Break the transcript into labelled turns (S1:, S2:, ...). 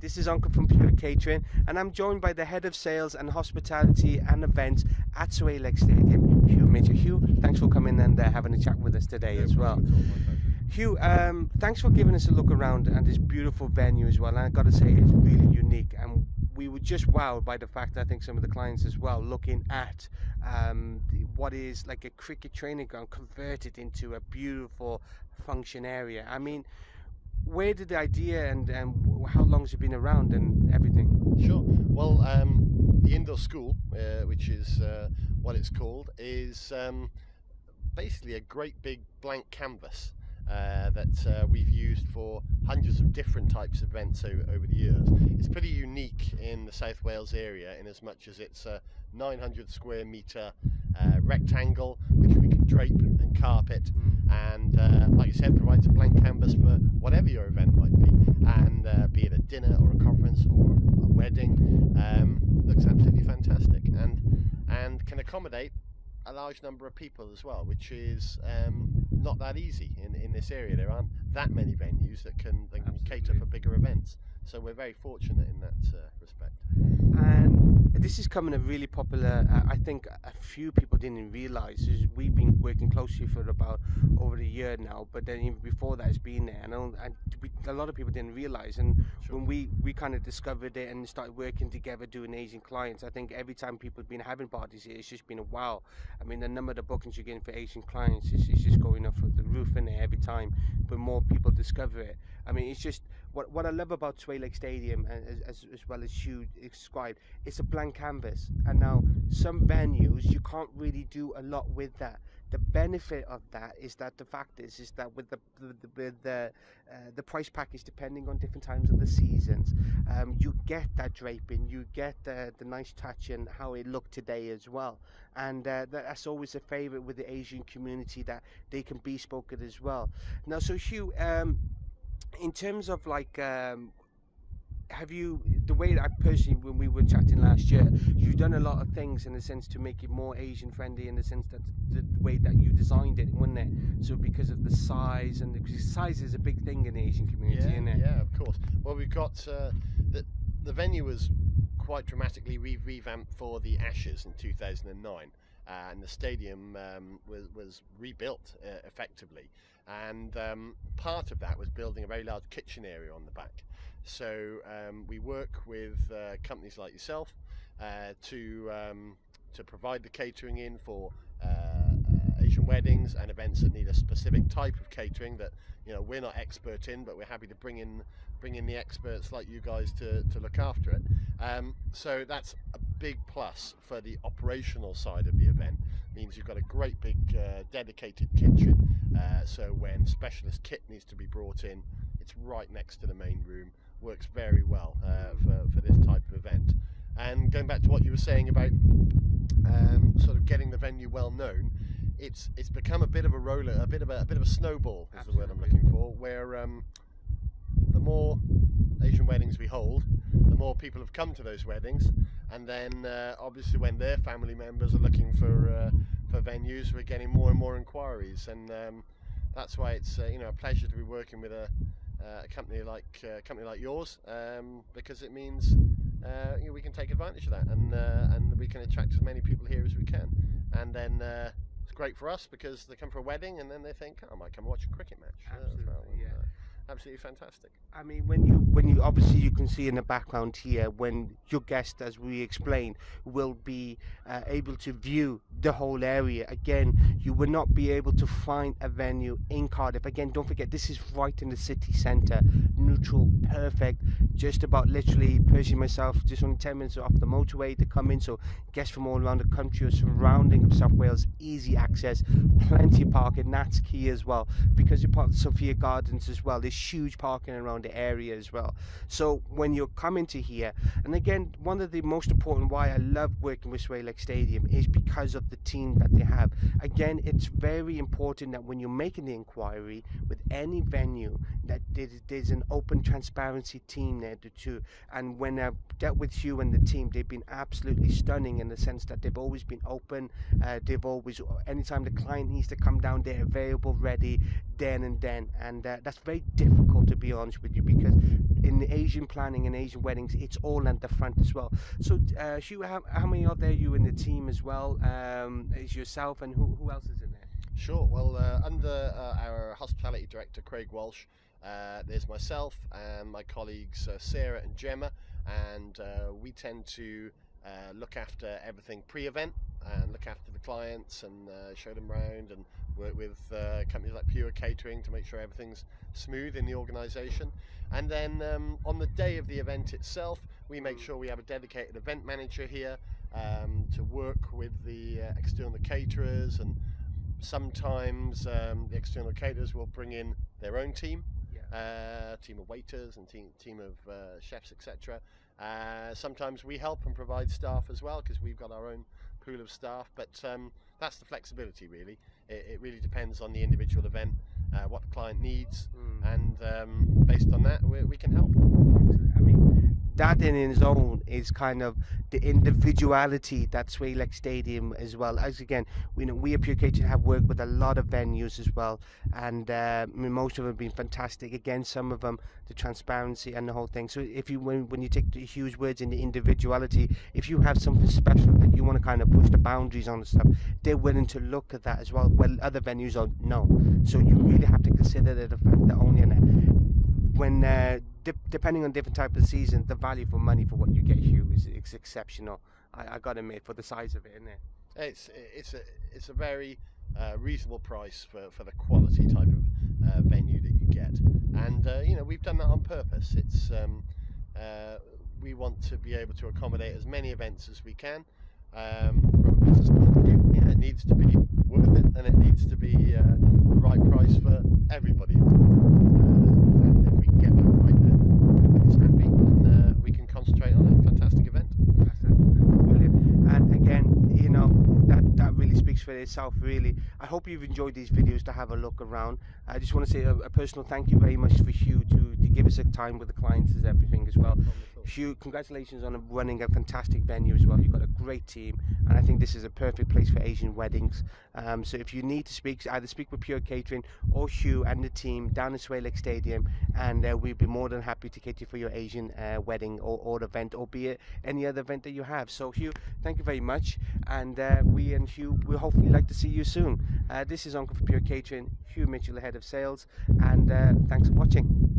S1: This is Onkar from Pure Catering, and I'm joined by the Head of Sales and Hospitality and Events at Swalec Stadium, Hugh Major. Hugh, thanks for coming and having a chat with us today as well. Hugh, thanks for giving us a look around and this beautiful venue as well. And I've got to say, it's really unique, and we were just wowed by the fact, I think some of the clients as well, looking at what is like a cricket training ground converted into a beautiful function area. I mean, where did the idea and how long has it been around and everything?
S2: Sure. Well, the indoor school, which is what it's called, is basically a great big blank canvas that we've used for hundreds of different types of events over the years. It's pretty unique in the South Wales area in as much as it's a 900 square metre rectangle which we can drape and carpet, and like you said, provides a blank canvas for whatever your event might be, and be it a dinner or a conference or a wedding. Looks absolutely fantastic, and can accommodate a large number of people as well, which is not that easy in this area. There aren't that many venues that can cater for bigger events, so we're very fortunate in that respect.
S1: And this is coming a really popular, I think a few people didn't realise, we've been working closely for about over a year now, but then even before that it's been there, and a lot of people didn't realise, and
S2: Sure.
S1: when we kind of discovered it and started working together doing Asian clients, I think every time people have been having parties here, it's just been a wow. I mean, the number of the bookings you're getting for Asian clients is just going off the roof in there every time, but more people discover it. I mean, it's just what I love about Swalec Stadium, as well as Hugh described, it's a blank canvas, and now some venues you can't really do a lot with that. The benefit of that is that the fact is that with the price package, depending on different times of the seasons, you get that draping, you get the nice touch and how it looked today as well, and that's always a favourite with the Asian community, that they can bespoke it as well. Now, so Hugh, in terms of like, have you, the way that I personally, when we were chatting last year, you've done a lot of things in the sense to make it more Asian friendly, in the sense that the way that you designed it, wasn't it? So because of the size, and because size is a big thing in the Asian community, isn't it?
S2: Yeah, of course. Well, we've got the venue was quite dramatically revamped for the Ashes in 2009. And the stadium was rebuilt effectively, and part of that was building a very large kitchen area on the back. So we work with companies like yourself to provide the catering in for Asian weddings and events that need a specific type of catering that we're not expert in, but we're happy to bring in the experts like you guys to look after it. So that's a big plus for the operational side of the event. Means you've got a great big dedicated kitchen, so when specialist kit needs to be brought in, it's right next to the main room. Works very well for this type of event. And going back to what you were saying about sort of getting the venue well known, it's become a bit of a bit of a snowball is the word I'm looking for, where the more Asian weddings we hold, the more people have come to those weddings, and then obviously when their family members are looking for venues, we're getting more and more inquiries, and that's why it's a pleasure to be working with a company like yours, because it means we can take advantage of that, and we can attract as many people here as we can, and then it's great for us because they come for a wedding and then they think, I might come watch a cricket match.
S1: Absolutely, yeah.
S2: Absolutely fantastic.
S1: I mean, when you obviously you can see in the background here, when your guest, as we explained, will be able to view the whole area. Again, you will not be able to find a venue in Cardiff. Again, don't forget, this is right in the city centre, neutral, perfect, just about literally, personally myself, just only 10 minutes off the motorway to come in, so guests from all around the country are surrounding South Wales, easy access, plenty of parking, that's key as well, because you're part of the Sophia Gardens as well. There's huge parking around the area as well. So when you're coming to here, and again, one of the most important why I love working with Swalec Stadium is because of the team that they have. Again, it's very important that when you're making the inquiry with any venue, that there's an open transparency team there too. And when I've dealt with you and the team, they've been absolutely stunning in the sense that they've always been open. They've always, anytime the client needs to come down, they're available, ready then and then, and that's very different difficult, to be honest with you, because in Asian planning and Asian weddings, it's all at the front as well. So, Hugh, how many are there you in the team as well? Is yourself, and who else is in there?
S2: Sure. Well, under our hospitality director Craig Walsh, there's myself and my colleagues Sarah and Gemma, and we tend to look after everything pre-event and look after the clients and show them around, and work with companies like Pure Catering to make sure everything's smooth in the organisation. And then on the day of the event itself, we make sure we have a dedicated event manager here to work with the external caterers, and sometimes the external caterers will bring in their own team, team of waiters and team of chefs, etc. Sometimes we help and provide staff as well, because we've got our own pool of staff, but that's the flexibility really. It really depends on the individual event, what the client needs, and based on that we can help.
S1: I mean, that in its own is kind of the individuality that Swalec Stadium as well. As again, we at Pure Catering have worked with a lot of venues as well, and most of them have been fantastic. Again, some of them, the transparency and the whole thing. So if you, when you take the huge words in the individuality, if you have something special that you want to kind of push the boundaries on and stuff, they're willing to look at that as well. Well, other venues are no. So you really have to consider the fact that only when depending on different type of season, the value for money for what you get, Hugh, is exceptional. I got to admit, for the size of it, isn't it?
S2: It's a very reasonable price for the quality type of venue that you get, and we've done that on purpose. It's we want to be able to accommodate as many events as we can. From a business point of view, it needs to be worth it, and it needs to be the right price for everybody. And if we can get that right, then everybody's happy, and we can concentrate on a fantastic event.
S1: That's absolutely brilliant. And again, that really speaks for itself, really. I hope you've enjoyed these videos to have a look around. I just want to say a personal thank you very much for Hugh to give us a time with the clients and everything as well. Hugh, congratulations on running a fantastic venue as well. You've got a great team, and I think this is a perfect place for Asian weddings. So if you need to either speak with Pure Catering or Hugh and the team down at Swalec Stadium, and we'd be more than happy to cater for your Asian wedding or event, or be it any other event that you have. So Hugh, thank you very much, and we and Hugh will hopefully like to see you soon. This is Onkar for Pure Catering, Hugh Mitchell, the head of sales, and thanks for watching.